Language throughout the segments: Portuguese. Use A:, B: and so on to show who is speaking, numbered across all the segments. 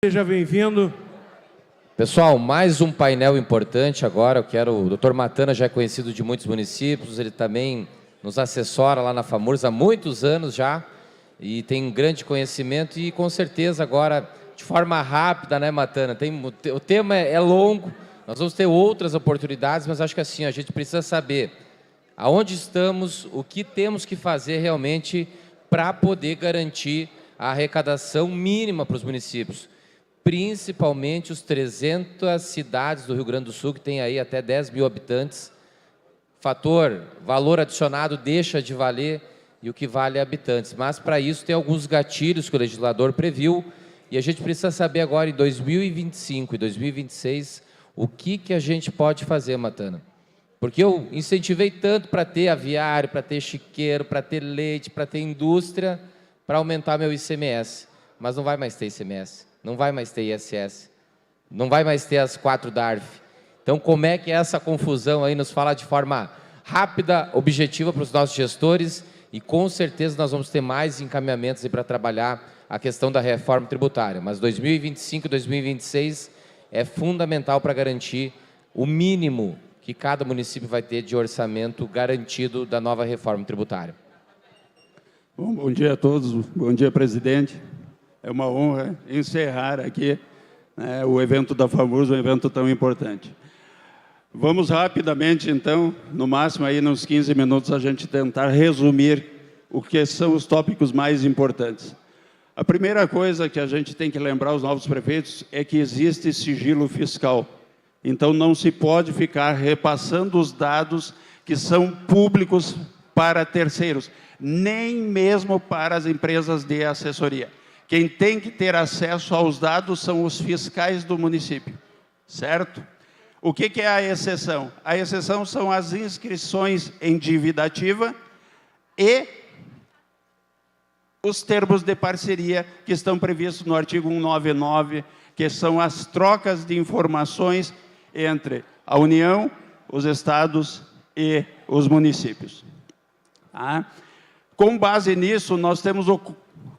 A: Seja bem-vindo.
B: Pessoal, mais um painel importante agora. O Dr. Matana já é conhecido de muitos municípios, ele também nos assessora lá na FAMURS há muitos anos já e tem um grande conhecimento e com certeza agora, de forma rápida, né, Matana? O tema é longo, nós vamos ter outras oportunidades, mas acho que assim, a gente precisa saber aonde estamos, o que temos que fazer realmente para poder garantir a arrecadação mínima para os municípios. Principalmente os 300 cidades do Rio Grande do Sul, que tem aí até 10 mil habitantes. Valor adicionado deixa de valer e o que vale é habitantes. Mas, para isso, tem alguns gatilhos que o legislador previu e a gente precisa saber agora, em 2025 e 2026, o que a gente pode fazer, Matana. Porque eu incentivei tanto para ter aviário, para ter chiqueiro, para ter leite, para ter indústria, para aumentar meu ICMS. Mas não vai mais ter ICMS. Não vai mais ter ISS, não vai mais ter as 4 DARF. Então, como é que é essa confusão aí? Nos fala de forma rápida, objetiva para os nossos gestores e, com certeza, nós vamos ter mais encaminhamentos para trabalhar a questão da reforma tributária. Mas 2025 e 2026 é fundamental para garantir o mínimo que cada município vai ter de orçamento garantido da nova reforma tributária.
C: Bom dia a todos, bom dia, presidente. É uma honra encerrar aqui o evento da FAMURS, um evento tão importante. Vamos rapidamente, então, no máximo aí nos 15 minutos, a gente tentar resumir o que são os tópicos mais importantes. A primeira coisa que a gente tem que lembrar aos novos prefeitos é que existe sigilo fiscal. Então, não se pode ficar repassando os dados que são públicos para terceiros, nem mesmo para as empresas de assessoria. Quem tem que ter acesso aos dados são os fiscais do município, certo? O que é a exceção? A exceção são as inscrições em dívida ativa e os termos de parceria que estão previstos no artigo 199, que são as trocas de informações entre a União, os estados e os municípios. Com base nisso, nós temos o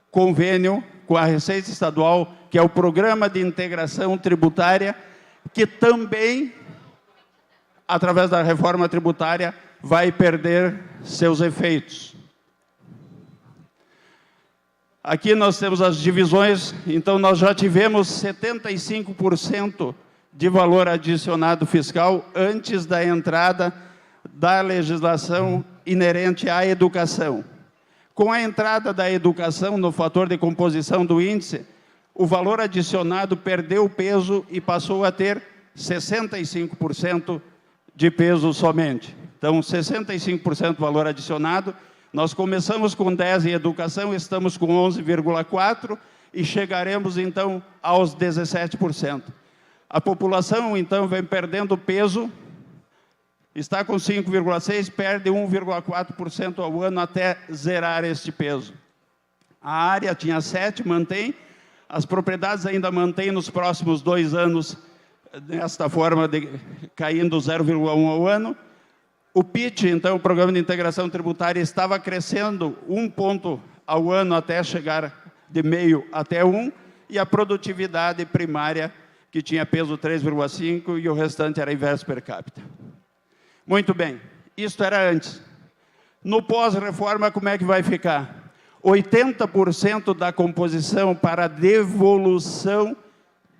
C: convênio com a Receita Estadual, que é o Programa de Integração Tributária, que também, através da reforma tributária, vai perder seus efeitos. Aqui nós temos as divisões, então nós já tivemos 75% de valor adicionado fiscal antes da entrada da legislação inerente à educação. Com a entrada da educação no fator de composição do índice, o valor adicionado perdeu peso e passou a ter 65% de peso somente. Então, 65% valor adicionado. Nós começamos com 10 em educação, estamos com 11,4% e chegaremos, então, aos 17%. A população, então, vem perdendo peso. Está com 5,6%, perde 1,4% ao ano até zerar este peso. A área tinha 7%, mantém. As propriedades ainda mantêm nos próximos 2 anos, desta forma, caindo 0,1% ao ano. O PIT, então, o Programa de Integração Tributária, estava crescendo 1 ponto ao ano até chegar de 0,5 até 1%, e a produtividade primária, que tinha peso 3,5%, e o restante era inverso per capita. Muito bem, isto era antes. No pós-reforma, como é que vai ficar? 80% da composição para devolução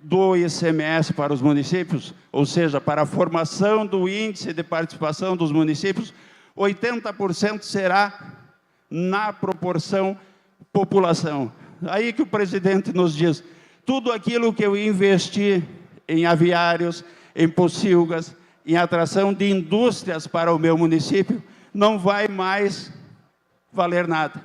C: do ICMS para os municípios, ou seja, para a formação do índice de participação dos municípios, 80% será na proporção população. Aí que o presidente nos diz, tudo aquilo que eu investi em aviários, em pocilgas, em atração de indústrias para o meu município, não vai mais valer nada.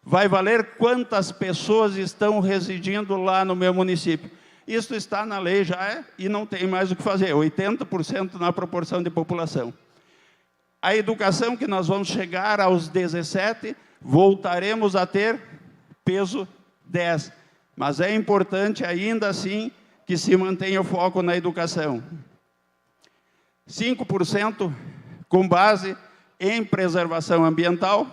C: Vai valer quantas pessoas estão residindo lá no meu município. Isso está na lei já e não tem mais o que fazer, 80% na proporção de população. A educação, que nós vamos chegar aos 17%, voltaremos a ter peso 10%. Mas é importante ainda assim que se mantenha o foco na educação. 5% com base em preservação ambiental,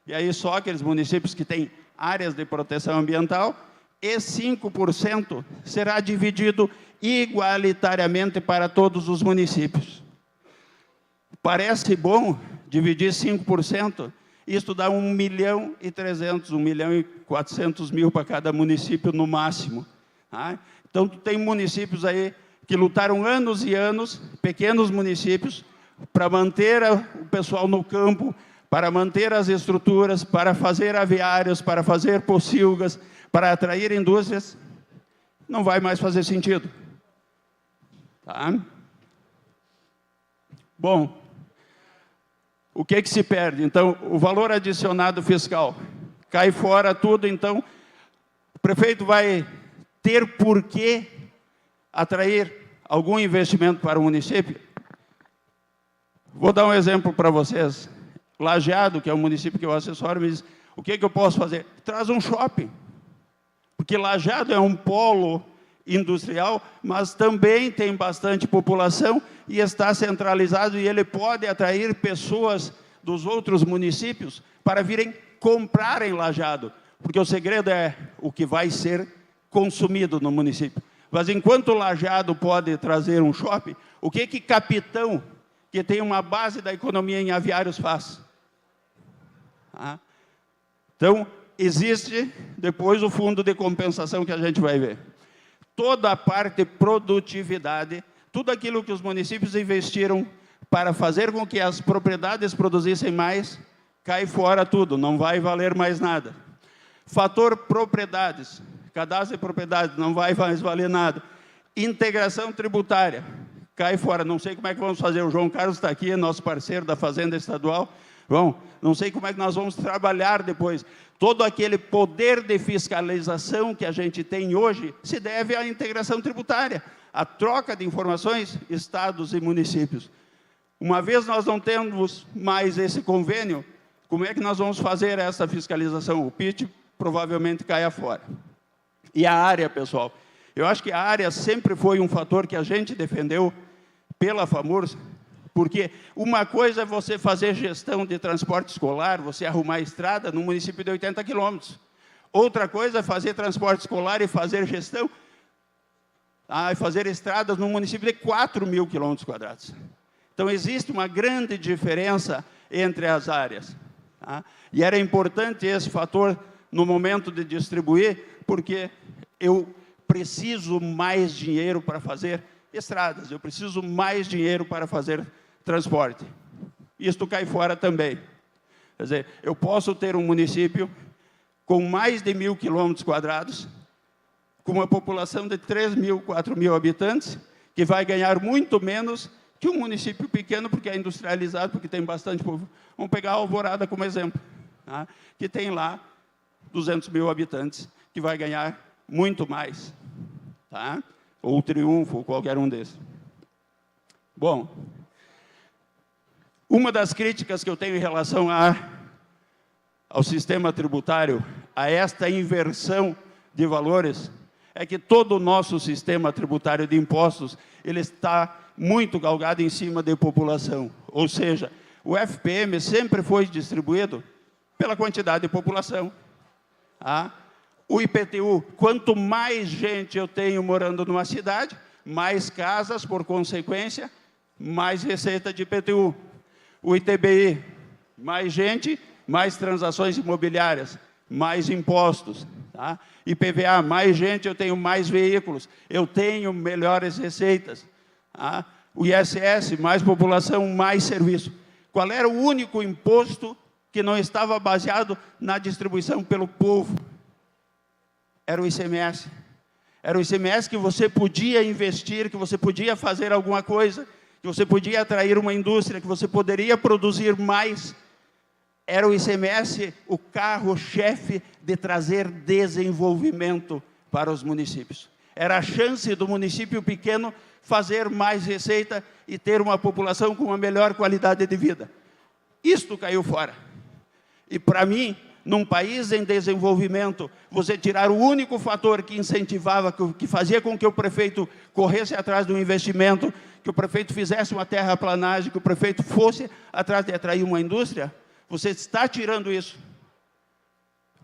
C: e aí só aqueles municípios que têm áreas de proteção ambiental, e 5% será dividido igualitariamente para todos os municípios. Parece bom dividir 5%, isso dá 1.300.000, 1.400.000 para cada município no máximo. Tá? Então, tem municípios aí que lutaram anos e anos, pequenos municípios, para manter o pessoal no campo, para manter as estruturas, para fazer aviários, para fazer pocilgas, para atrair indústrias, não vai mais fazer sentido. Tá? Bom, o que se perde? Então, o valor adicionado fiscal cai fora tudo, então, o prefeito vai ter por que atrair algum investimento para o município? Vou dar um exemplo para vocês. Lajeado, que é o município que eu assessoro, me diz, o que eu posso fazer? Traz um shopping. Porque Lajeado é um polo industrial, mas também tem bastante população e está centralizado, e ele pode atrair pessoas dos outros municípios para virem comprar em Lajeado, porque o segredo é o que vai ser consumido no município. Mas enquanto Lajeado pode trazer um shopping, o que Capitão, que tem uma base da economia em aviários, faz? Então, existe depois o fundo de compensação que a gente vai ver. Toda a parte de produtividade, tudo aquilo que os municípios investiram para fazer com que as propriedades produzissem mais, cai fora tudo, não vai valer mais nada. Fator propriedades, cadastro de propriedades, não vai mais valer nada. Integração tributária, cai fora, não sei como é que vamos fazer, o João Carlos está aqui, nosso parceiro da Fazenda Estadual. Bom, não sei como é que nós vamos trabalhar depois. Todo aquele poder de fiscalização que a gente tem hoje se deve à integração tributária, à troca de informações, estados e municípios. Uma vez nós não temos mais esse convênio, como é que nós vamos fazer essa fiscalização? O PIT provavelmente caia fora. E a área, pessoal? Eu acho que a área sempre foi um fator que a gente defendeu pela FAMURS, porque uma coisa é você fazer gestão de transporte escolar, você arrumar a estrada num município de 80 quilômetros. Outra coisa é fazer transporte escolar e fazer gestão, e fazer estradas num município de 4.000 quilômetros quadrados. Então, existe uma grande diferença entre as áreas. Tá? E era importante esse fator no momento de distribuir, porque eu preciso mais dinheiro para fazer estradas, eu preciso mais dinheiro para fazer transporte. Isto cai fora também. Quer dizer, eu posso ter um município com mais de 1.000 quilômetros quadrados, com uma população de 3.000, 4.000 habitantes, que vai ganhar muito menos que um município pequeno, porque é industrializado, porque tem bastante povo. Vamos pegar a Alvorada como exemplo, tá? Que tem lá 200.000 habitantes, que vai ganhar muito mais. Tá? Ou o Triunfo, ou qualquer um desses. Bom, uma das críticas que eu tenho em relação ao sistema tributário, a esta inversão de valores, é que todo o nosso sistema tributário de impostos, ele está muito galgado em cima da população. Ou seja, o FPM sempre foi distribuído pela quantidade de população. Tá? O IPTU, quanto mais gente eu tenho morando numa cidade, mais casas, por consequência, mais receita de IPTU. O ITBI, mais gente, mais transações imobiliárias, mais impostos. Tá? IPVA, mais gente, eu tenho mais veículos, eu tenho melhores receitas. Tá? O ISS, mais população, mais serviço. Qual era o único imposto que não estava baseado na distribuição pelo povo? Era o ICMS. Era o ICMS que você podia investir, que você podia fazer alguma coisa, que você podia atrair uma indústria, que você poderia produzir mais. Era o ICMS o carro-chefe de trazer desenvolvimento para os municípios. Era a chance do município pequeno fazer mais receita e ter uma população com uma melhor qualidade de vida. Isto caiu fora. E, para mim, num país em desenvolvimento, você tirar o único fator que incentivava, que fazia com que o prefeito corresse atrás do investimento, que o prefeito fizesse uma terraplanagem, que o prefeito fosse atrás de atrair uma indústria, você está tirando isso.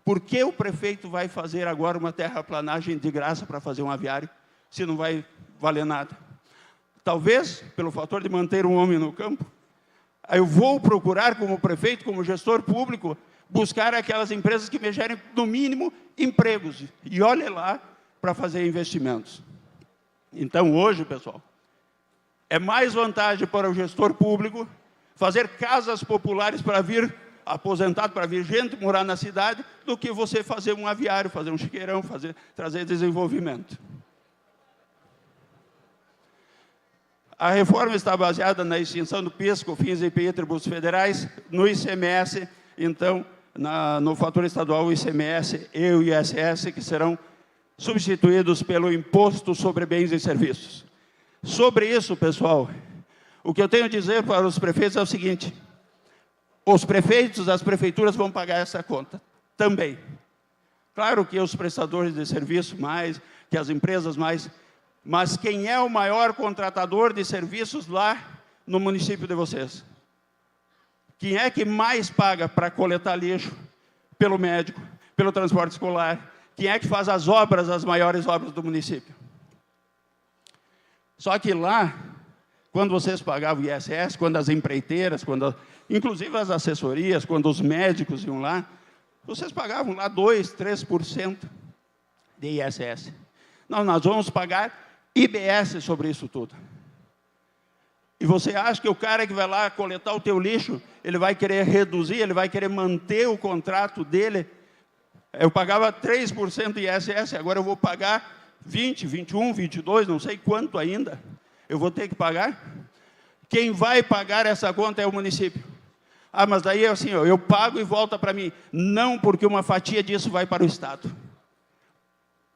C: Por que o prefeito vai fazer agora uma terraplanagem de graça para fazer um aviário, se não vai valer nada? Talvez, pelo fator de manter um homem no campo, aí eu vou procurar, como prefeito, como gestor público, buscar aquelas empresas que me gerem, no mínimo, empregos. E olhe lá para fazer investimentos. Então, hoje, pessoal, é mais vantagem para o gestor público fazer casas populares para vir aposentado, para vir gente morar na cidade, do que você fazer um aviário, fazer um chiqueirão, trazer desenvolvimento. A reforma está baseada na extinção do PIS, COFINS, IPI, tributos federais, no ICMS, então, no fator estadual, o ICMS e o ISS, que serão substituídos pelo Imposto sobre Bens e Serviços. Sobre isso, pessoal, o que eu tenho a dizer para os prefeitos é o seguinte: os prefeitos, as prefeituras vão pagar essa conta também. Claro que os prestadores de serviço mais, que as empresas mais, mas quem é o maior contratador de serviços lá no município de vocês? Quem é que mais paga para coletar lixo? Pelo médico, pelo transporte escolar? Quem é que faz as obras, as maiores obras do município? Só que lá, quando vocês pagavam o ISS, quando as empreiteiras, inclusive as assessorias, quando os médicos iam lá, vocês pagavam lá 2%, 3% de ISS. Não, nós vamos pagar IBS sobre isso tudo. E você acha que o cara que vai lá coletar o teu lixo, ele vai querer reduzir, ele vai querer manter o contrato dele? Eu pagava 3% de ISS, agora eu vou pagar 20, 21, 22, não sei quanto ainda. Eu vou ter que pagar? Quem vai pagar essa conta é o município. Ah, mas daí assim, eu pago e volta para mim. Não, porque uma fatia disso vai para o Estado.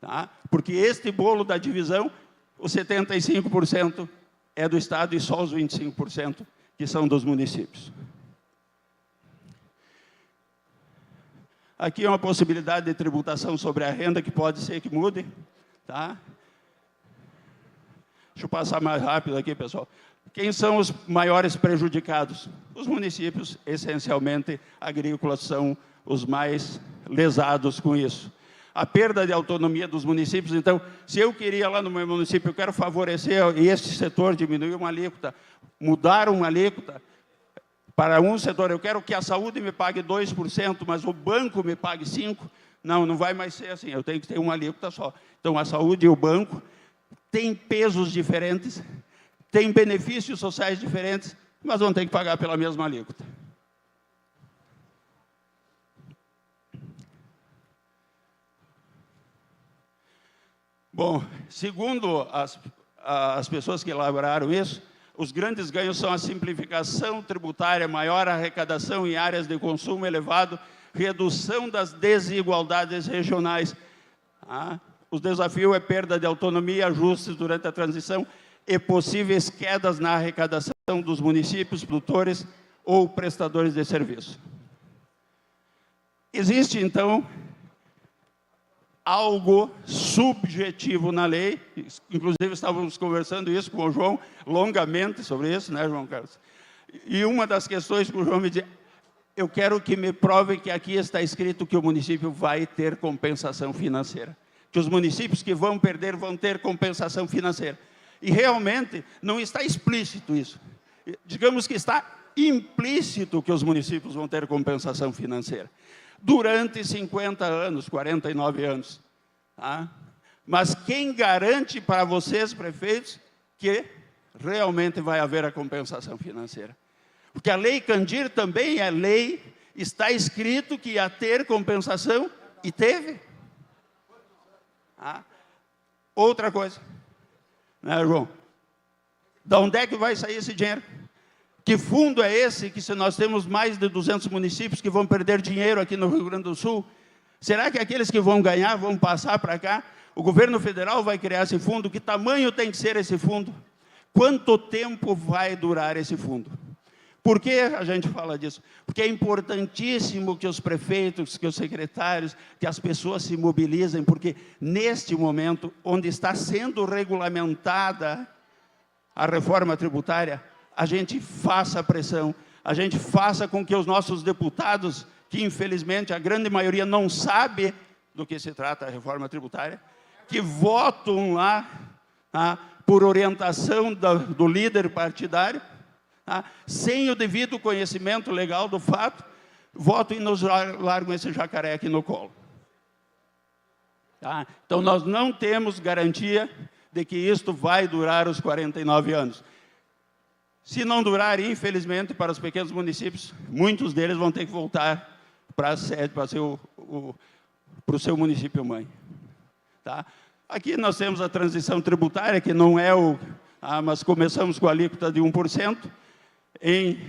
C: Tá? Porque este bolo da divisão, os 75% é do Estado e só os 25% que são dos municípios. Aqui é uma possibilidade de tributação sobre a renda que pode ser que mude. Tá? Deixa eu passar mais rápido aqui, pessoal. Quem são os maiores prejudicados? Os municípios, essencialmente agrícolas, são os mais lesados com isso. A perda de autonomia dos municípios, então, se eu queria lá no meu município, eu quero favorecer este setor, diminuir uma alíquota, mudar uma alíquota para um setor, eu quero que a saúde me pague 2%, mas o banco me pague 5%, não vai mais ser assim, eu tenho que ter uma alíquota só. Então, a saúde e o banco têm pesos diferentes, têm benefícios sociais diferentes, mas vão ter que pagar pela mesma alíquota. Bom, segundo as pessoas que elaboraram isso, os grandes ganhos são a simplificação tributária, maior arrecadação em áreas de consumo elevado, redução das desigualdades regionais. O desafio é perda de autonomia, ajustes durante a transição e possíveis quedas na arrecadação dos municípios, produtores ou prestadores de serviço. Existe, então, algo subjetivo na lei, inclusive estávamos conversando isso com o João, longamente sobre isso, né, João Carlos? E uma das questões que o João me disse, eu quero que me provem que aqui está escrito que o município vai ter compensação financeira, que os municípios que vão perder vão ter compensação financeira. E realmente não está explícito isso. Digamos que está implícito que os municípios vão ter compensação financeira. Durante 50 anos, 49 anos. Tá? Mas quem garante para vocês, prefeitos, que realmente vai haver a compensação financeira? Porque a Lei Candir também é lei, está escrito que ia ter compensação, e teve. Outra coisa, né, João? De onde é que vai sair esse dinheiro? Que fundo é esse que, se nós temos mais de 200 municípios que vão perder dinheiro aqui no Rio Grande do Sul, será que aqueles que vão ganhar vão passar para cá? O governo federal vai criar esse fundo? Que tamanho tem que ser esse fundo? Quanto tempo vai durar esse fundo? Por que a gente fala disso? Porque é importantíssimo que os prefeitos, que os secretários, que as pessoas se mobilizem, porque neste momento, onde está sendo regulamentada a reforma tributária, a gente faça pressão, a gente faça com que os nossos deputados que infelizmente a grande maioria não sabe do que se trata a reforma tributária, que votam lá, tá, por orientação do líder partidário, tá, sem o devido conhecimento legal do fato, votam e nos largam esse jacaré aqui no colo. Tá? Então, nós não temos garantia de que isto vai durar os 49 anos. Se não durar, infelizmente, para os pequenos municípios, muitos deles vão ter que voltar para a sede, para o seu município-mãe. Tá? Aqui nós temos a transição tributária, que não é mas começamos com a alíquota de 1%, em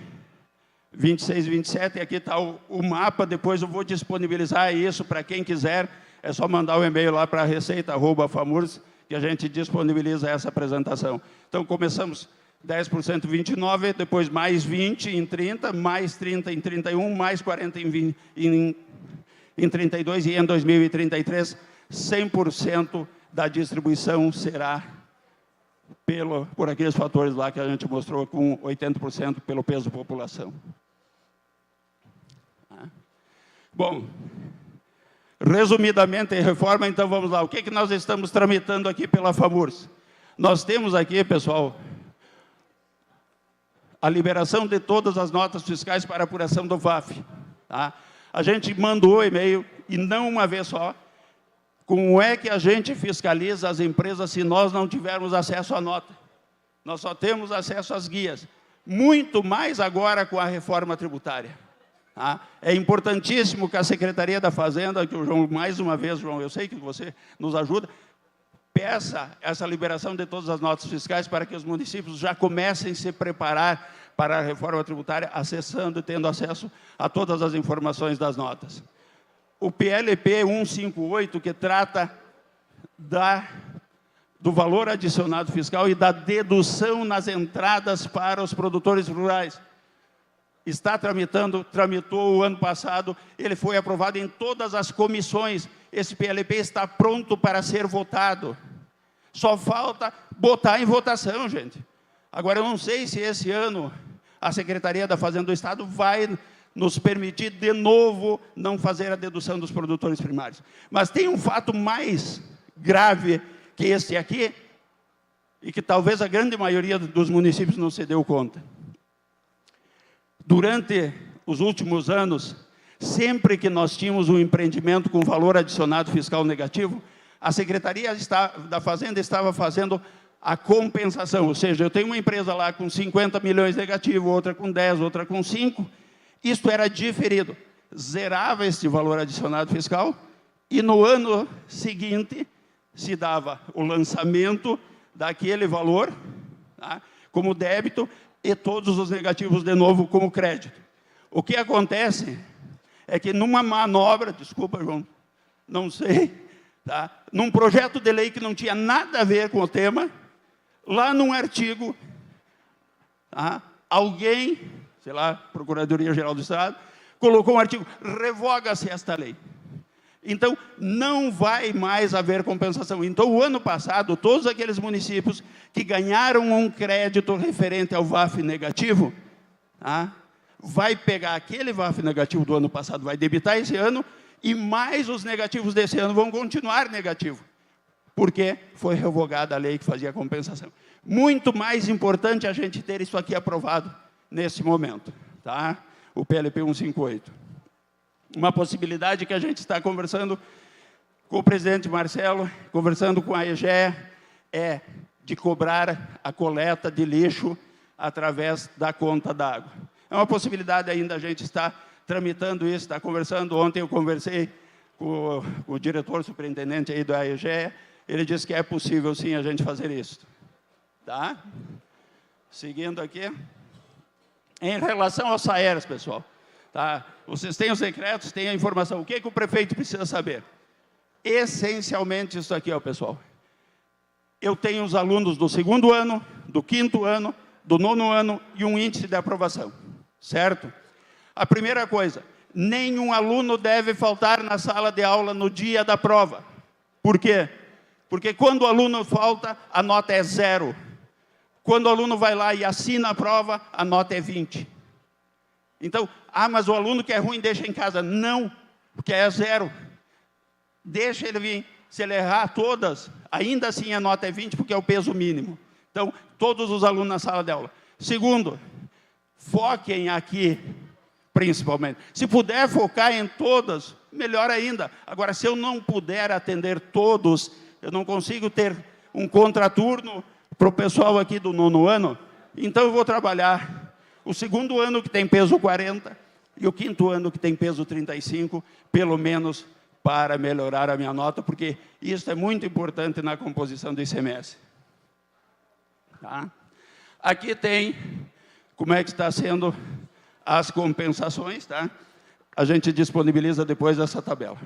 C: 26 e 27, e aqui está o mapa, depois eu vou disponibilizar isso para quem quiser, é só mandar um e-mail lá para receita@famurs, que a gente disponibiliza essa apresentação. Então, começamos 10% em 29, depois mais 20 em 30, mais 30 em 31, mais 40 em 32, e em 2033, 100% da distribuição será por aqueles fatores lá que a gente mostrou, com 80% pelo peso da população. Bom, resumidamente, a reforma, então vamos lá. O que nós estamos tramitando aqui pela FAMURS? Nós temos aqui, pessoal, a liberação de todas as notas fiscais para apuração do VAF. Tá? A gente mandou e-mail, e não uma vez só, como é que a gente fiscaliza as empresas se nós não tivermos acesso à nota? Nós só temos acesso às guias. Muito mais agora com a reforma tributária. Tá? É importantíssimo que a Secretaria da Fazenda, que o João, mais uma vez, João, eu sei que você nos ajuda, peça essa liberação de todas as notas fiscais para que os municípios já comecem a se preparar para a reforma tributária, acessando e tendo acesso a todas as informações das notas. O PLP 158, que trata do valor adicionado fiscal e da dedução nas entradas para os produtores rurais, tramitou o ano passado, ele foi aprovado em todas as comissões. Esse PLP está pronto para ser votado. Só falta botar em votação, gente. Agora, eu não sei se esse ano a Secretaria da Fazenda do Estado vai nos permitir, de novo, não fazer a dedução dos produtores primários. Mas tem um fato mais grave que esse aqui, e que talvez a grande maioria dos municípios não se deu conta. Durante os últimos anos, sempre que nós tínhamos um empreendimento com valor adicionado fiscal negativo, a Secretaria da Fazenda estava fazendo a compensação, ou seja, eu tenho uma empresa lá com 50 milhões negativo, outra com 10, outra com 5, isto era diferido, zerava esse valor adicionado fiscal, e no ano seguinte se dava o lançamento daquele valor, tá, como débito, e todos os negativos de novo como crédito. O que acontece é que numa manobra, desculpa, João, não sei, tá, num projeto de lei que não tinha nada a ver com o tema, lá num artigo, tá, alguém, sei lá, Procuradoria-Geral do Estado, colocou um artigo, revoga-se esta lei. Então, não vai mais haver compensação. Então, o ano passado, todos aqueles municípios que ganharam um crédito referente ao VAF negativo, tá, vai pegar aquele VAF negativo do ano passado, vai debitar esse ano, e mais os negativos desse ano vão continuar negativos, porque foi revogada a lei que fazia a compensação. Muito mais importante a gente ter isso aqui aprovado nesse momento, tá? O PLP 158. Uma possibilidade que a gente está conversando com o presidente Marcelo, conversando com a EGE, é de cobrar a coleta de lixo através da conta d'água. É uma possibilidade ainda, a gente está tramitando isso, está conversando. Ontem eu conversei com o diretor superintendente aí da EGE, ele disse que é possível sim a gente fazer isso. Tá? Seguindo aqui. Em relação aos SAERs, pessoal, tá? Vocês têm os decretos, têm a informação. O que o prefeito precisa saber? Essencialmente isso aqui, ó, pessoal. Eu tenho os alunos do 2º ano, do 5º ano, do 9º ano e um índice de aprovação, certo? A primeira coisa, nenhum aluno deve faltar na sala de aula no dia da prova. Por quê? Porque quando o aluno falta, a nota é 0. Quando o aluno vai lá e assina a prova, a nota é 20. Então, mas o aluno que é ruim deixa em casa. Não, porque é 0. Deixa ele vir. Se ele errar todas, ainda assim a nota é 20, porque é o peso mínimo. Então, todos os alunos na sala de aula. Segundo, foquem aqui, principalmente. Se puder focar em todas, melhor ainda. Agora, se eu não puder atender todos, eu não consigo ter um contraturno para o pessoal aqui do 9º ano, então eu vou trabalhar o 2º ano que tem peso 40 e o 5º ano que tem peso 35, pelo menos para melhorar a minha nota, porque isso é muito importante na composição do ICMS. Tá? Aqui tem como é que está sendo as compensações, tá? A gente disponibiliza depois essa tabela.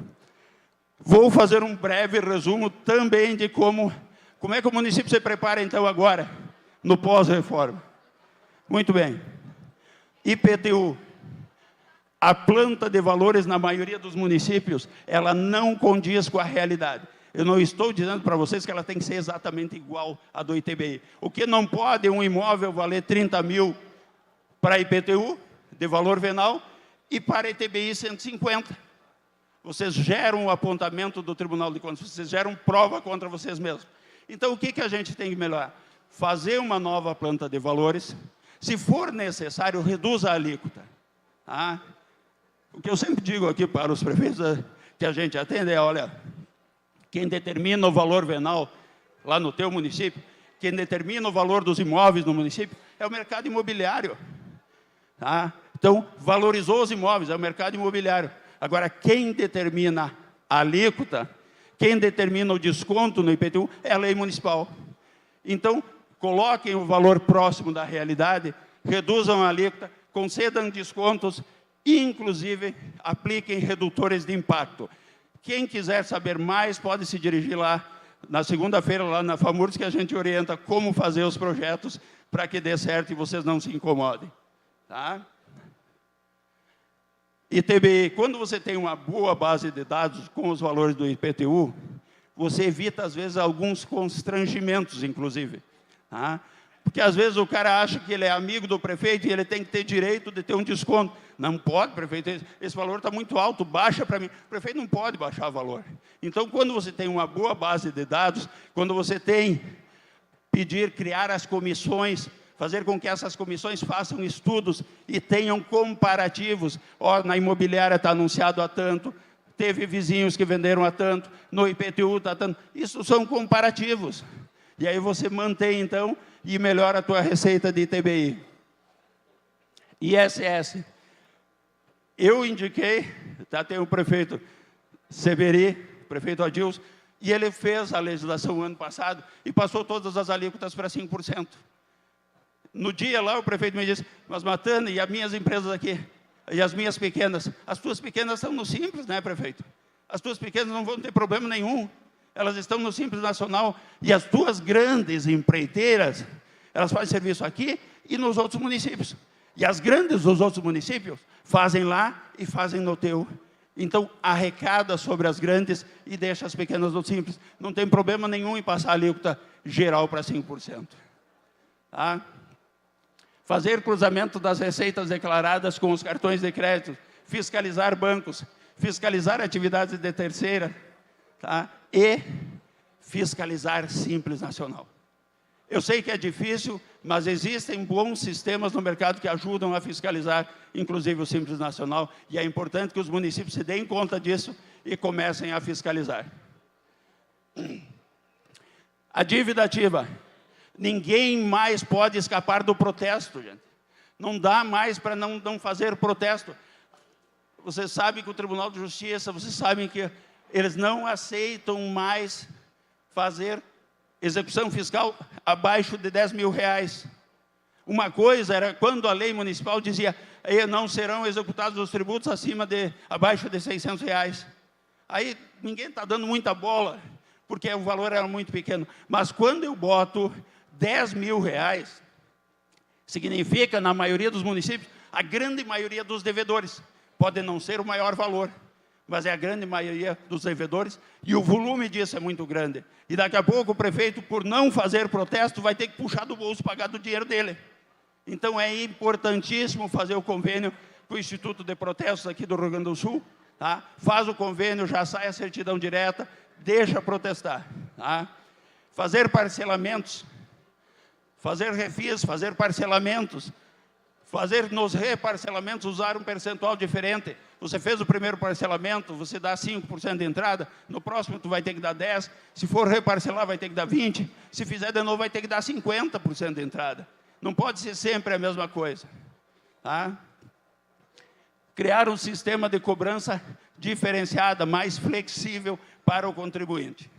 C: Vou fazer um breve resumo também de como é que o município se prepara, então, agora, no pós-reforma. Muito bem. IPTU. A planta de valores, na maioria dos municípios, ela não condiz com a realidade. Eu não estou dizendo para vocês que ela tem que ser exatamente igual à do ITBI. O que não pode um imóvel valer 30 mil para IPTU, de valor venal, e para ITBI 150. Vocês geram o apontamento do Tribunal de Contas, vocês geram prova contra vocês mesmos. Então, o que a gente tem que melhorar? Fazer uma nova planta de valores. Se for necessário, reduz a alíquota. Tá? O que eu sempre digo aqui para os prefeitos que a gente atende é, olha, quem determina o valor venal lá no teu município, quem determina o valor dos imóveis no município, é o mercado imobiliário. Tá? Então, valorizou os imóveis, é o mercado imobiliário. Agora, quem determina a alíquota, quem determina o desconto no IPTU, é a lei municipal. Então, coloquem o valor próximo da realidade, reduzam a alíquota, concedam descontos, e, inclusive, apliquem redutores de impacto. Quem quiser saber mais, pode se dirigir lá, na segunda-feira, lá na FAMURS, que a gente orienta como fazer os projetos para que dê certo e vocês não se incomodem. Tá? ITBI, quando você tem uma boa base de dados com os valores do IPTU, você evita, às vezes, alguns constrangimentos, inclusive. Tá? Porque, às vezes, o cara acha que ele é amigo do prefeito e ele tem que ter direito de ter um desconto. Não pode, prefeito, esse valor está muito alto, baixa para mim. O prefeito não pode baixar o valor. Então, quando você tem uma boa base de dados, quando você tem criar as comissões, fazer com que essas comissões façam estudos e tenham comparativos. Na imobiliária está anunciado a tanto, teve vizinhos que venderam a tanto, no IPTU está a tanto. Isso são comparativos. E aí você mantém, então, e melhora a tua receita de ITBI. ISS. Eu indiquei, tem o prefeito Severi, prefeito Adilson, e ele fez a legislação ano passado e passou todas as alíquotas para 5%. No dia lá, o prefeito me disse, mas Matana, e as minhas empresas aqui, e as minhas pequenas? As tuas pequenas estão no Simples, né, prefeito? As tuas pequenas não vão ter problema nenhum. Elas estão no Simples Nacional, e as tuas grandes empreiteiras, elas fazem serviço aqui e nos outros municípios. E as grandes dos outros municípios fazem lá e fazem no teu. Então, arrecada sobre as grandes e deixa as pequenas no Simples. Não tem problema nenhum em passar a alíquota geral para 5%. Tá? Fazer cruzamento das receitas declaradas com os cartões de crédito, fiscalizar bancos, fiscalizar atividades de terceira, tá? E fiscalizar Simples Nacional. Eu sei que é difícil, mas existem bons sistemas no mercado que ajudam a fiscalizar, inclusive o Simples Nacional, e é importante que os municípios se deem conta disso e comecem a fiscalizar. A dívida ativa. Ninguém mais pode escapar do protesto, gente. Não dá mais para não fazer protesto. Vocês sabem que o Tribunal de Justiça, vocês sabem que eles não aceitam mais fazer execução fiscal abaixo de 10 mil reais. Uma coisa era quando a lei municipal dizia não serão executados os tributos abaixo de 600 reais. Aí ninguém está dando muita bola, porque o valor era muito pequeno. Mas quando eu boto 10 mil reais, significa, na maioria dos municípios, a grande maioria dos devedores. Pode não ser o maior valor, mas é a grande maioria dos devedores, e o volume disso é muito grande. E daqui a pouco o prefeito, por não fazer protesto, vai ter que puxar do bolso, pagar do dinheiro dele. Então é importantíssimo fazer o convênio com o Instituto de Protestos aqui do Rio Grande do Sul, tá? Faz o convênio, já sai a certidão direta, deixa protestar. Tá? Fazer parcelamentos, fazer refis, fazer parcelamentos, fazer nos reparcelamentos usar um percentual diferente. Você fez o primeiro parcelamento, você dá 5% de entrada, no próximo tu vai ter que dar 10%, se for reparcelar vai ter que dar 20%, se fizer de novo vai ter que dar 50% de entrada. Não pode ser sempre a mesma coisa. Tá? Criar um sistema de cobrança diferenciada, mais flexível para o contribuinte.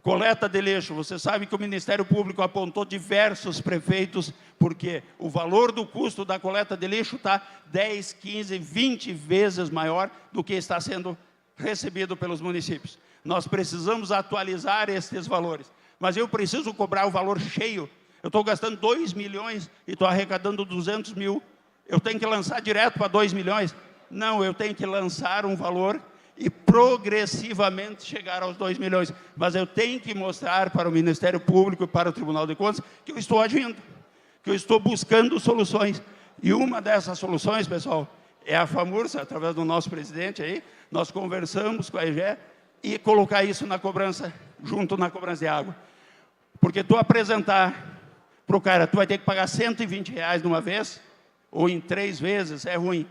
C: Coleta de lixo, você sabe que o Ministério Público apontou diversos prefeitos, porque o valor do custo da coleta de lixo está 10, 15, 20 vezes maior do que está sendo recebido pelos municípios. Nós precisamos atualizar esses valores, mas eu preciso cobrar o valor cheio. Eu estou gastando 2 milhões e estou arrecadando 200 mil. Eu tenho que lançar direto para 2 milhões? Não, eu tenho que lançar um valor e progressivamente chegar aos 2 milhões. Mas eu tenho que mostrar para o Ministério Público e para o Tribunal de Contas que eu estou agindo, que eu estou buscando soluções. E uma dessas soluções, pessoal, é a FAMURSA, através do nosso presidente aí, nós conversamos com a EGE e colocar isso na cobrança, junto na cobrança de água. Porque tu apresentar para o cara, tu vai ter que pagar R$120 de uma vez, ou em 3 vezes, é ruim.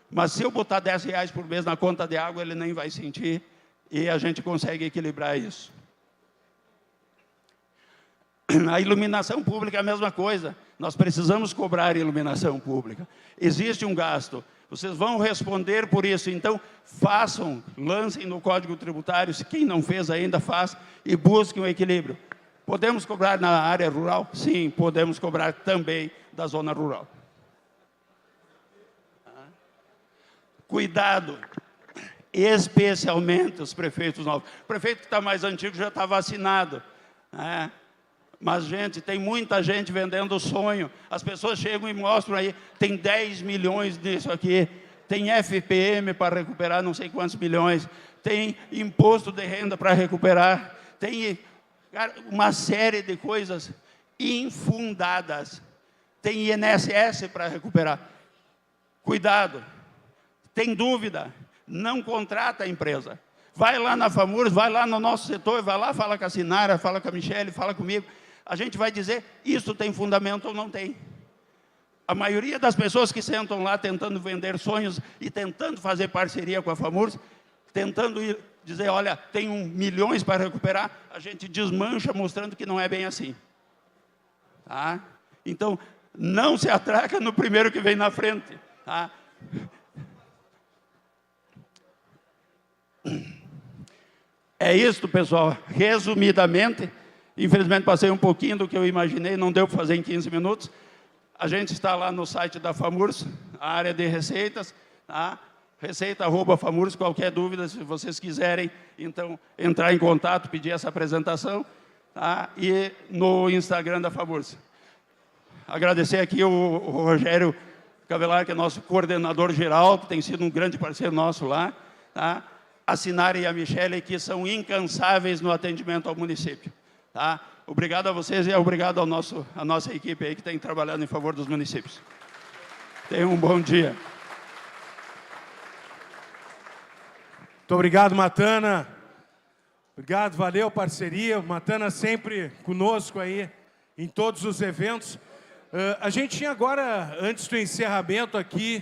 C: Mas se eu botar R$10 por mês na conta de água, ele nem vai sentir, e a gente consegue equilibrar isso. A iluminação pública é a mesma coisa. Nós precisamos cobrar iluminação pública. Existe um gasto. Vocês vão responder por isso. Então, façam, lancem no Código Tributário, se quem não fez ainda faz, e busquem um equilíbrio. Podemos cobrar na área rural? Sim, podemos cobrar também da zona rural. Cuidado, especialmente os prefeitos novos. O prefeito que está mais antigo já está vacinado. Né? Mas, gente, tem muita gente vendendo sonho. As pessoas chegam e mostram aí, tem 10 milhões disso aqui, tem FPM para recuperar não sei quantos milhões, tem imposto de renda para recuperar, tem uma série de coisas infundadas. Tem INSS para recuperar. Cuidado. Tem dúvida? Não contrata a empresa. Vai lá na FAMURS, vai lá no nosso setor, vai lá, fala com a Sinara, fala com a Michele, fala comigo. A gente vai dizer, isso tem fundamento ou não tem. A maioria das pessoas que sentam lá tentando vender sonhos e tentando fazer parceria com a FAMURS, tentando dizer, olha, tem milhões para recuperar, a gente desmancha mostrando que não é bem assim. Tá? Então, não se atraca no primeiro que vem na frente. Tá? É isso, pessoal. Resumidamente, infelizmente passei um pouquinho do que eu imaginei, não deu para fazer em 15 minutos. A gente está lá no site da FAMURS, a área de receitas, tá? Receita@FAMURS, qualquer dúvida, se vocês quiserem, então, entrar em contato, pedir essa apresentação, tá? E no Instagram da FAMURS. Agradecer aqui o Rogério Cavelar, que é nosso coordenador geral, que tem sido um grande parceiro nosso lá, tá? A Sinara e a Michele, que são incansáveis no atendimento ao município. Tá? Obrigado a vocês e obrigado à nossa equipe aí que tem trabalhado em favor dos municípios. Tenham um bom dia.
A: Muito obrigado, Matana. Obrigado, valeu, parceria. Matana sempre conosco aí em todos os eventos. A gente tinha agora, antes do encerramento aqui,